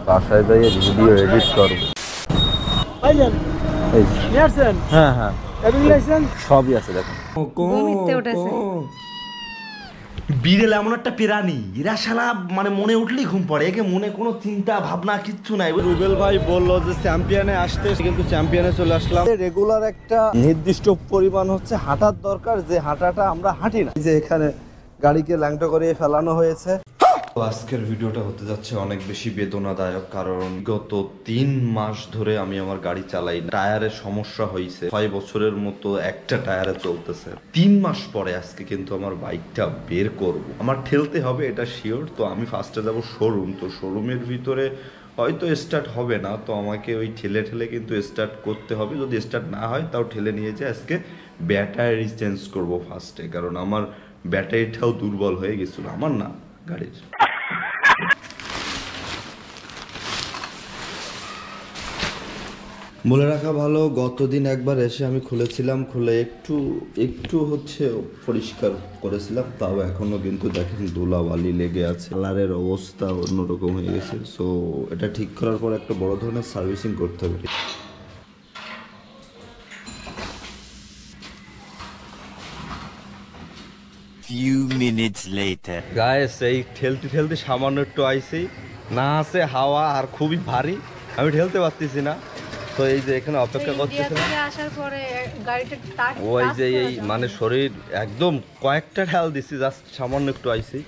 বাসায় যাইয়ে video edit করব। ভাইজান নিয়ে আসছেন? হ্যাঁ হ্যাঁ ড্রাইভিং লাইসেন্স সবই আছে দেখুন। বিড়েল এমন একটা প্রাণী, এরা শালা মানে মনে উঠলেই ঘুম পড়ে, একে মনে কোনো চিন্তা ভাবনা কিচ্ছু নাই। রুবেল ভাই বললো যে চ্যাম্পিয়নে আসতে, কিন্তু চ্যাম্পিয়নে চলে আসলাম। রেগুলার একটা নির্দিষ্ট পরিমাণ হচ্ছে হাঁটার দরকার, যে হাঁটাটা আমরা হাঁটি না। যে এখানে গাড়িকে ল্যাংটা করে ফেলানো হয়েছে। আজকের ভিডিওটা হতে যাচ্ছে অনেক বেশি বেদনাদায়ক, কারণ গত 3 মাস ধরে আমি আমার গাড়ি চালাই না। টায়ারের সমস্যা হয়েছে, 6 বছরের মতো একটা টায়ারে চলতেছে। 3 মাস পরে আজকে কিন্তু আমার বাইকটা বের করব, আমার ঠেলতে হবে এটা শিওর। তো আমি ফার্স্টে যাব শোরুম। তো শোরুমের ভিতরে হয়তো স্টার্ট হবে না, তো আমাকে ওই ঠেলে ঠেলে কিন্তু স্টার্ট করতে হবে। যদি স্টার্ট না হয় তাও ঠেলে নিয়ে যেয়ে আজকে ব্যাটারি চেঞ্জ করব ফার্স্টে, কারণ আমার ব্যাটারিটাও দুর্বল হয়ে গেছিল, আমার না গাড়ির। বলে রাখা ভালো, গতদিন একবার এসে আমি খুলেছিলাম, খুলে একটু হচ্ছে পরিষ্কার করেছিলাম, তাও এখনো কিন্তু দেখেন ধুলাবালি লেগে আছে, কালারের অবস্থা অন্যরকম হয়ে গেছে। সো এটা ঠিক করার পর একটা বড় ধরনের সার্ভিসিং করতে হবে। Few minutes later. গাইস এই ঠেলতে সামান্য একটু আইছি, না আছে হাওয়া আর খুবই ভারী, আমি ঠেলতে পারতেছি না। তো এই যে এখানে অপেক্ষা করতেছিলাম, ওই যে এই মানে শরীর একদম কয়েকটা ঠেল দিছি, জাস্ট সামান্য একটু আইছি।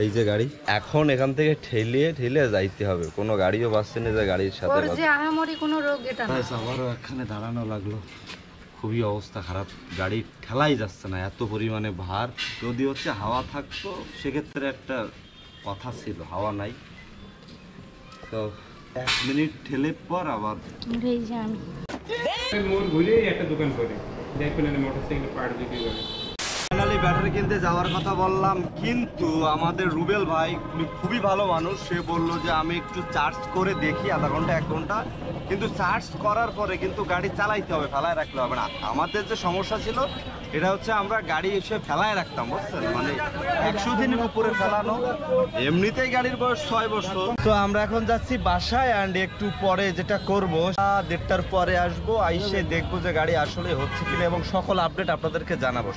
এই যে গাড়ি এখন এখান থেকে ঠেলে যাইতে হবে, কোনো গাড়িও পাচ্ছে না যে গাড়ির সাথে। আবারও এখানে দাঁড়ানো লাগলো, খুবই অবস্থা খারাপ, গাড়ি ঠেলাই যাচ্ছে না, এত পরিমাণে ভার। যদি হচ্ছে হাওয়া থাকতো সেক্ষেত্রে একটা কথা ছিল, হাওয়া নাই। তো 1 মিনিট ঠেলে পর আবার একটা দোকান করে দেখবেন মোটরসাইকেল পার্ট বিক্রি করে। ফাইনালি ব্যাটারি কিনতে যাওয়ার কথা বললাম, কিন্তু আমাদের রুবেল ভাই খুবই ভালো মানুষ, সে বললো যে আমি একটু চার্জ করে দেখি আধা ঘন্টা 1 ঘন্টা, কিন্তু চার্জ করার পরে কিন্তু গাড়ি চালাইতে হবে, ফেলায় রাখলে হবে না। আমাদের যে সমস্যা ছিল এটা হচ্ছে আমরা গাড়ি এসে ফেলায় রাখতাম, বুঝছেন, মানে 100 দিনের উপরে ফেলানো, এমনিতেই গাড়ির বয়স 6 বছর। তো আমরা এখন যাচ্ছি বাসায়, অ্যান্ড একটু পরে যেটা করবো 1:30টার পরে আসবো, আইসে দেখবো যে গাড়ি আসলে হচ্ছে কিনা এবং সকল আপডেট আপনাদেরকে জানাবো।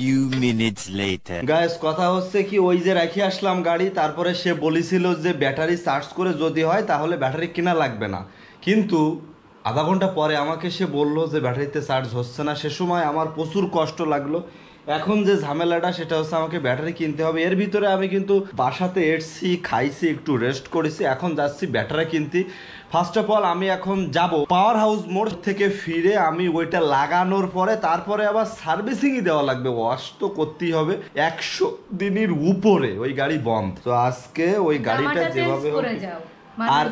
Few minutes later. গাইস কথা হচ্ছে কি, ওই যে রেখে আসলাম গাড়ি, তারপরে সে বলেছিল যে ব্যাটারি চার্জ করে যদি হয় তাহলে ব্যাটারি কেনা লাগবে না, কিন্তু আধা ঘন্টা পরে আমাকে সে বলল যে ব্যাটারিতে চার্জ হচ্ছে না। সে সময় আমার প্রচুর কষ্ট লাগলো। এখন যে ঝামেলাটা সেটা হচ্ছে আমাকে ব্যাটারি কিনতে হবে। এর ভিতরে আমি কিন্তু বাসাতে এসছি, খাইছি, একটু রেস্ট করেছি, এখন যাচ্ছি ব্যাটারি কিনতে। ফার্স্ট অফ অল আমি এখন যাব পাওয়ার হাউস মোড় থেকে ফিরে, আমি ওইটা লাগানোর পরে তারপরে আবার সার্ভিসিংই দেওয়া লাগবে, ওয়াশ তো করতেই হবে। 100 দিনের উপরে ওই গাড়ি বন্ধ। তো আজকে ওই গাড়িটা যেভাবে আর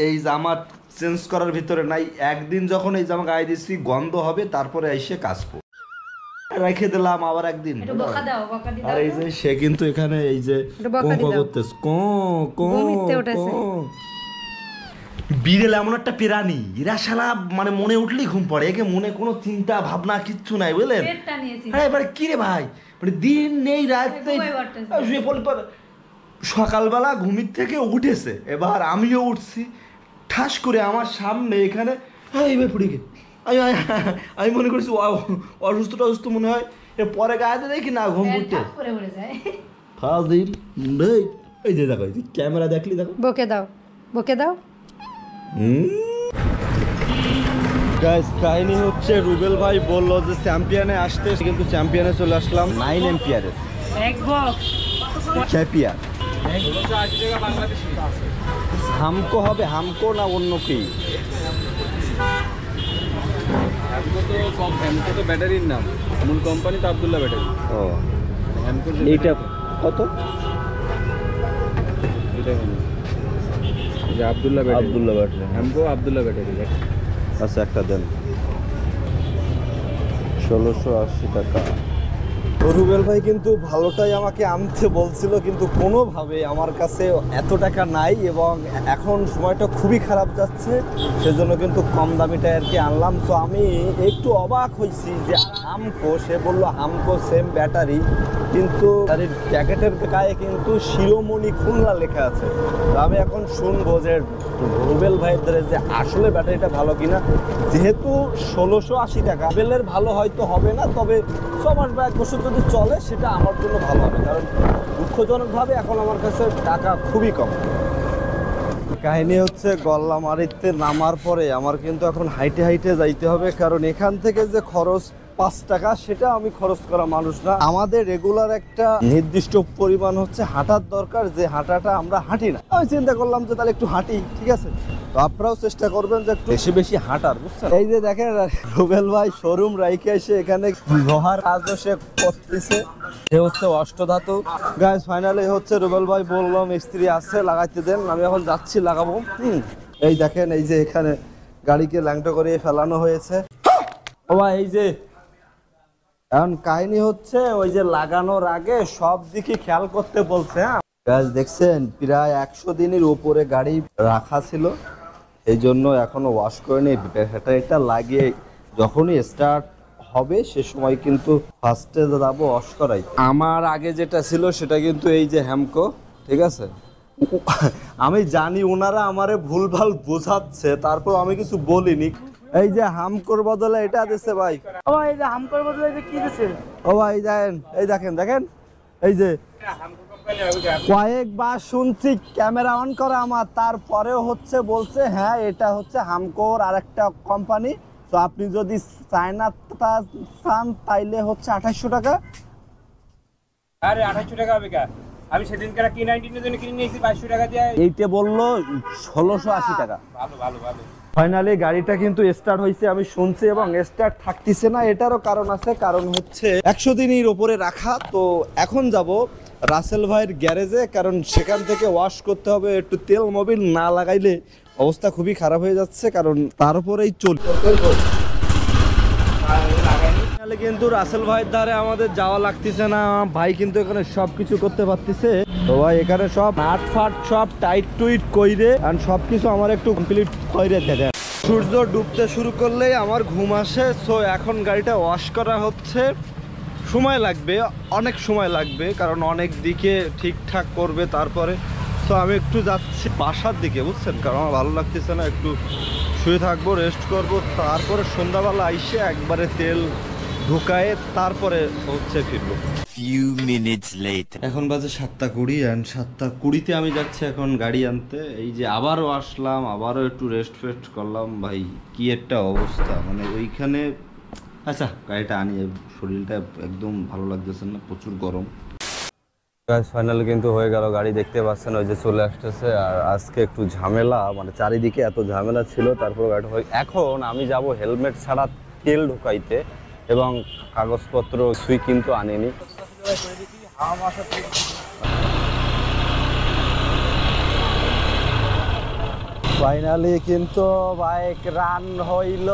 এই জামা চেঞ্জ করার ভিতরে নাই, একদিন যখন এই জামা গায়ে দিচ্ছি গন্ধ হবে, তারপরে এসে কাচবো, রেখে দিলাম আবার একদিন। আর এই যে সে কিন্তু এখানে এই যে করতেছে, বিড়েল এমন একটা প্রাণী, এরা শালা মানে মনে উঠলেই ঘুম পড়ে, একে মনে কোনো চিন্তা ভাবনা কিচ্ছু নাই, বুঝলেন। হ্যাঁ এবার কি রে ভাই, মানে দিন নেই রাত নেই, সকালবেলা ঘুমির থেকে উঠেছে, এবার আমিও উঠছি, ঠাস করে আমার সামনে এখানে এইভাবে পড়ে গে, আমি মনে করছি অসুস্থ মনে হয়, এর পরে গায়ে দেখি না ঘুম উঠতে ফাজিল। এই যে দেখো ক্যামেরা দেখলি, দেখো বকে দাও। গাইস কাহিনী হচ্ছে, রুবেল ভাই বললো যে চ্যাম্পিয়নে আসতে, কিন্তু চ্যাম্পিয়নে চলে আসলাম 9 এম্পিয়ারের চ্যাম্পিয়ন। হামকো হবে, হামকো না অন্য কি? হ্যামকো তো ব্যাটারির নাম, মূল কোম্পানি তো আব্দুল্লাহ ব্যাটারি। ও হ্যামকো এইটা কত? এটা যে আব্দুল্লাহ ব্যাটারি, হ্যামকো আব্দুল্লাহ ব্যাটারি। আচ্ছা একটা দেন, 1680 টাকা। রুবেল ভাই কিন্তু ভালোটাই আমাকে আনতে বলছিল, কিন্তু কোনোভাবে আমার কাছে এত টাকা নাই এবং এখন সময়টা খুবই খারাপ যাচ্ছে, সেজন্য কিন্তু কম দামিটা আর কি আনলাম। তো আমি একটু অবাক হয়েছি যে হামকো, সে বললো হামকো সেম ব্যাটারি, কিন্তু তার প্যাকেটের গায়ে কিন্তু শিরোমণি খুলনা লেখা আছে। তো আমি এখন শুনবো যে রুবেল ভাইদের যে আসলে ব্যাটারিটা ভালো কিনা। যেহেতু 1680 টাকা, রুবেলের ভালো হয়তো হবে না, তবে 6 মাস বা 1 বছর যদি চলে সেটা আমার জন্য ভালো হবে, কারণ দুঃখজনকভাবে এখন আমার কাছে টাকা খুবই কম। কাহিনী হচ্ছে গল্লামারিতে নামার পরে আমার কিন্তু এখন হাইটে হাইটে যাইতে হবে, কারণ এখান থেকে যে খরচ 5 টাকা সেটা আমি খরচ করা মানুষ না। আমাদের রেগুলার একটা নির্দিষ্ট পরিমাণ হচ্ছে হাঁটার দরকার, যে হাঁটাটা আমরা হাঁটি না। আমি চিন্তা করলাম যে তাহলে একটু হাঁটি, ঠিক আছে। তো আপনারাও চেষ্টা করবেন যে একটু বেশি বেশি হাঁটার, বুঝছেন। এই যে দেখেন রুবেল ভাই শোরুম রাইখে এসে এখানে লোহার কাজও সে করতেছে, এ হচ্ছে অষ্টধাতু। গাইস ফাইনালি হচ্ছে রুবেল ভাই বললাম মিস্ত্রি আছে, লাগাইতে দেন, আমি এখন যাচ্ছি লাগাবো। এই দেখেন, এই যে এখানে গাড়িকে ল্যাংটো করে ফেলানো হয়েছে। ও ভাই, এই যে এখন কাহিনী হচ্ছে ওই যে লাগানোর আগে সব দিকে খেয়াল করতে বলছে। হ্যাঁ গাইস দেখছেন, প্রায় 100 দিনের উপরে গাড়ি রাখা ছিল, এই জন্য এখনো ওয়াশ করে নেই। এটা লাগিয়ে যখনই স্টার্ট হবে সে সময় কিন্তু ফার্স্টে যাবো ওয়াশ করাই। আমার আগে যেটা ছিল সেটা কিন্তু এই যে হ্যামকো, ঠিক আছে। আমি জানি ওনারা আমারে ভুলভাল বোঝাচ্ছে, তারপর আমি কিছু বলিনি। এই যে হামকোর বদলে এটা দিছে ভাই। ও ভাই, এই যে হামকোর বদলে এই যে কি দিছে? ও ভাই দেখেন, এই দেখেন এই যে কয়েকবার শুনছি ক্যামেরা অন করে আমার, তারপরেও হচ্ছে বলছে হ্যাঁ এটা হচ্ছে হামকোর আরেকটা কোম্পানি। তো আপনি যদি চায়না চান তাইলে হচ্ছে 2800 টাকা। আরে 2800 টাকা হবে কা? আমি সেদিনকার কি19 এর জন্য কিনে নিয়েছি 2200 টাকা দিয়ে। এইটা বললো 1680 টাকা। ভালো ভালো ভালো। ফাইনালি গাড়িটা কিন্তু স্টার্ট হয়েছে, আমি শুনছি, এবং স্টার্ট থাকতেছে না। এটারও কারণ আছে, কারণ হচ্ছে 100 দিনের উপরে রাখা। তো এখন যাব রাসেল ভাইয়ের গ্যারেজে, কারণ সেখান থেকে ওয়াশ করতে হবে। একটু তেল মোবিল না লাগাইলে অবস্থা খুবই খারাপ হয়ে যাচ্ছে, কারণ তার উপরেই কিন্তু রাসেল ভাইয়ের ধারে আমাদের যাওয়া লাগতেছে না। ভাই কিন্তু এখানে সবকিছু করতে পারতেছে। তো ভাই এখানে সব নাট ফাট সব টাইট টুইট কইরে আর সবকিছু আমার একটু কমপ্লিট কইরে দেয়। সূর্য ডুবতে শুরু করলেই আমার ঘুম আসে। সো এখন গাড়িটা ওয়াশ করা হচ্ছে, সময় লাগবে, অনেক সময় লাগবে, কারণ অনেক দিকে ঠিকঠাক করবে তারপরে। তো আমি একটু যাচ্ছি বাসার দিকে, বুঝছেন, কারণ আমার ভালো লাগতেছে না, একটু শুয়ে থাকবো, রেস্ট করব, তারপরে সন্ধ্যাবেলা আইসে একবারে তেল ঢুকায়ে তারপরে হচ্ছে ফিরবো। Few minutes later. এখন বাজে 7:20 অ্যান্ড 7:20 আমি যাচ্ছি এখন গাড়ি আনতে। এই যে আবারও আসলাম, আবারও একটু রেস্ট ফেস্ট করলাম। ভাই কি একটা অবস্থা, মানে ওইখানে আচ্ছা গাড়িটা আনি, শরীরটা একদম ভালো লাগতেছে না, প্রচুর গরম। ফাইনাল কিন্তু হয়ে গেল, গাড়ি দেখতে পাচ্ছেন ওই যে চলে আসতেছে। আর আজকে একটু ঝামেলা, মানে চারিদিকে এত ঝামেলা ছিল, তারপর গাড়িটা এখন আমি যাব হেলমেট ছাড়া তেল ঢুকাইতে, এবং কাগজপত্র সুই কিন্তু আনিনি। ফাইনালি কিন্তু বাইক রান হইল,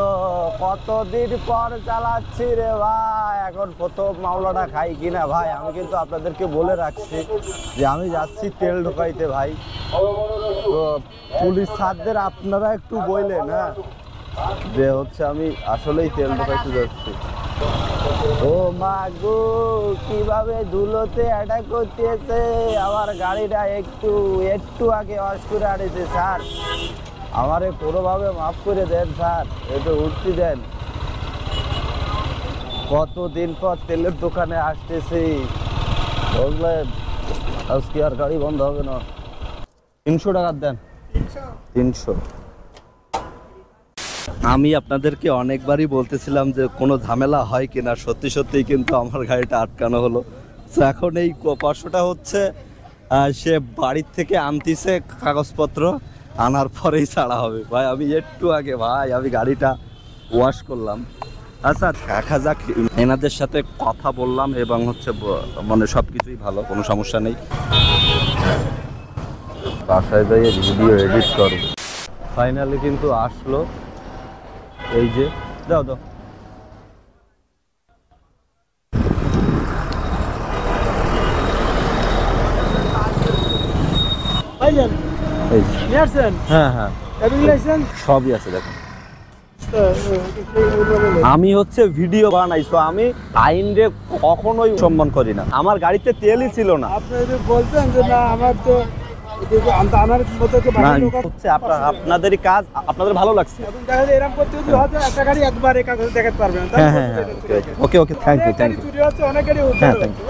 কতদিন পর চালাচ্ছি রে ভাই। এখন প্রথম মামলাটা খাই কিনা ভাই। আমি কিন্তু আপনাদেরকে বলে রাখছি যে আমি যাচ্ছি তেল ঢোকাইতে ভাই। তো পুলিশ স্যারদের আপনারা একটু বললেন হ্যাঁ যে হচ্ছে আমি আসলেই তেল ঢোকাইতে যাচ্ছি। ও মা গো, কিভাবে ধুলোতে অ্যাটাক করতেছে আমার গাড়িটা। একটু আগে ওয়াশ করে আনিছে স্যার, আমারে কোনোভাবে মাফ করে দেন স্যার, একটু উঠতে দেন। কতদিন পর তেলের দোকানে আসতেছি, বুঝলেন, আজকে আর গাড়ি বন্ধ হবে না। 300 টাকা দেন। 300। আমি আপনাদেরকে অনেকবারই বলতেছিলাম যে কোনো ঝামেলা হয় কিনা, সত্যি সত্যিই কিন্তু আমার গাড়িটা আটকানো হলো। তো এখন এই 500টা হচ্ছে সে বাড়ির থেকে আনতিছে কাগজপত্র, আনার পরেই ছাড়া হবে ভাই। আমি একটু আগে ভাই আমি গাড়িটা ওয়াশ করলাম। আচ্ছা দেখা যাক, এনাদের সাথে কথা বললাম এবং হচ্ছে মানে সব কিছুই ভালো, কোনো সমস্যা নেই। বাসায় যাইয়ে ভিডিও এডিট করব। ফাইনালি কিন্তু আসলো, এই যে দাও দাও। হ্যাঁ হ্যাঁ সবই আছে, দেখেন আমি হচ্ছে ভিডিও বানাইছো, আমি আইনরে কখনোই সম্মান করি না। আমার গাড়িতে তেলই ছিল না। আপনি যদি বলতেন যে না আমার তো আমার মতো তো না, হচ্ছে আপনাদেরই কাজ, আপনাদের ভালো লাগছে। এখন দেখা যায় এরকম করতে যদি হয়তো একটা গাড়ি একবার এই কাগজ দেখাতে পারবে না। হ্যাঁ হ্যাঁ হ্যাঁ, ওকে ওকে, থ্যাংক ইউ থ্যাংক ইউ। চুরি হচ্ছে অনেক গাড়ি হ্যাঁ থ্যাংক ইউ।